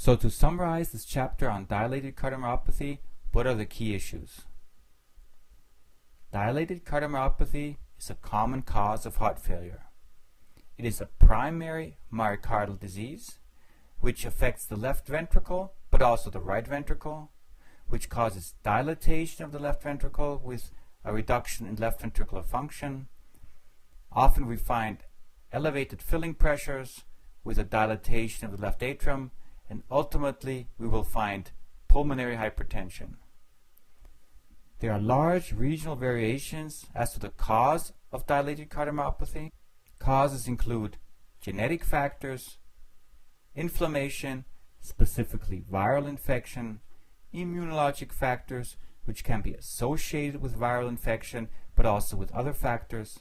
So to summarize this chapter on dilated cardiomyopathy, what are the key issues? Dilated cardiomyopathy is a common cause of heart failure. It is a primary myocardial disease which affects the left ventricle but also the right ventricle, which causes dilatation of the left ventricle with a reduction in left ventricular function. Often we find elevated filling pressures with a dilatation of the left atrium, and ultimately we will find pulmonary hypertension. There are large regional variations as to the cause of dilated cardiomyopathy. Causes include genetic factors, inflammation, specifically viral infection, immunologic factors, which can be associated with viral infection but also with other factors,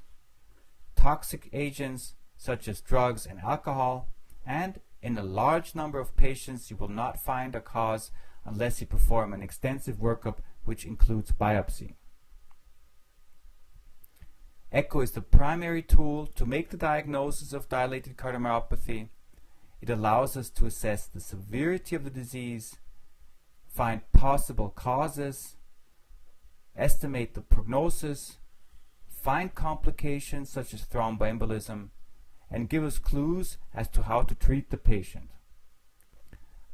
toxic agents such as drugs and alcohol, and in a large number of patients you will not find a cause unless you perform an extensive workup which includes biopsy. Echo is the primary tool to make the diagnosis of dilated cardiomyopathy. It allows us to assess the severity of the disease, find possible causes, estimate the prognosis, find complications such as thromboembolism, and give us clues as to how to treat the patient.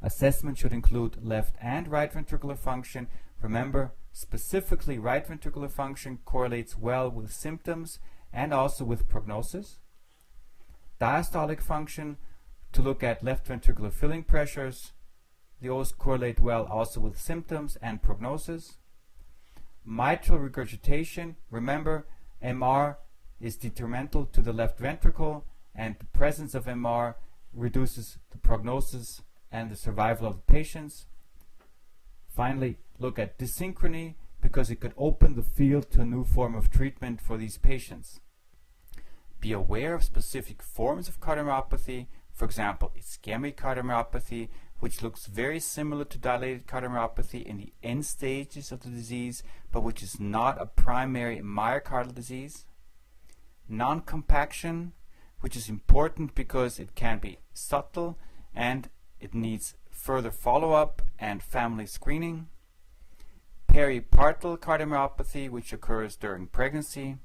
Assessment should include left and right ventricular function. Remember, specifically right ventricular function correlates well with symptoms and also with prognosis. Diastolic function to look at left ventricular filling pressures. Those correlate well also with symptoms and prognosis. Mitral regurgitation, remember MR is detrimental to the left ventricle, and the presence of MR reduces the prognosis and the survival of the patients. Finally, look at dysynchrony because it could open the field to a new form of treatment for these patients. Be aware of specific forms of cardiomyopathy, for example, ischemic cardiomyopathy, which looks very similar to dilated cardiomyopathy in the end stages of the disease, but which is not a primary myocardial disease. Non-compaction, which is important because it can be subtle and it needs further follow-up and family screening. Peripartal cardiomyopathy, which occurs during pregnancy.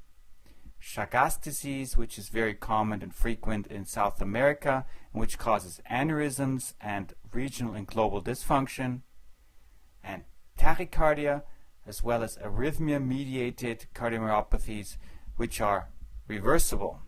Chagas disease, which is very common and frequent in South America, and which causes aneurysms and regional and global dysfunction. And tachycardia, as well as arrhythmia-mediated cardiomyopathies, which are reversible.